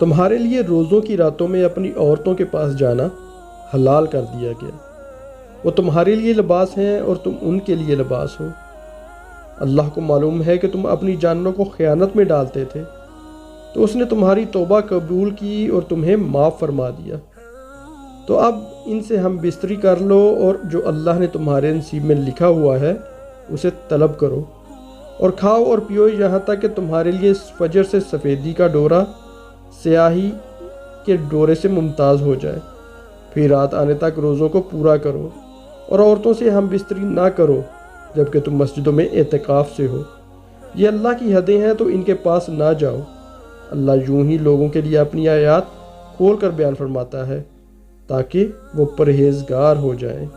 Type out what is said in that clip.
तुम्हारे लिए रोज़ों की रातों में अपनी औरतों के पास जाना हलाल कर दिया गया। वो तुम्हारे लिए लिबास हैं और तुम उनके लिए लिबास हो। अल्लाह को मालूम है कि तुम अपनी जानों को ख़यानत में डालते थे, तो उसने तुम्हारी तौबा कबूल की और तुम्हें माफ़ फरमा दिया। तो अब इनसे हम बिस्तरी कर लो और जो अल्लाह ने तुम्हारे नसीब में लिखा हुआ है उसे तलब करो, और खाओ और पियो यहाँ तक कि तुम्हारे लिए फजर से सफ़ेदी का डोरा स्याही के डोरे से मुमताज़ हो जाए। फिर रात आने तक रोज़ों को पूरा करो और औरतों से हम बिस्तरी ना करो जबकि तुम मस्जिदों में एतकाफ़ से हो। ये अल्लाह की हदें हैं, तो इनके पास ना जाओ। अल्लाह यूं ही लोगों के लिए अपनी आयत खोल कर बयान फरमाता है ताकि वो परहेजगार हो जाएं।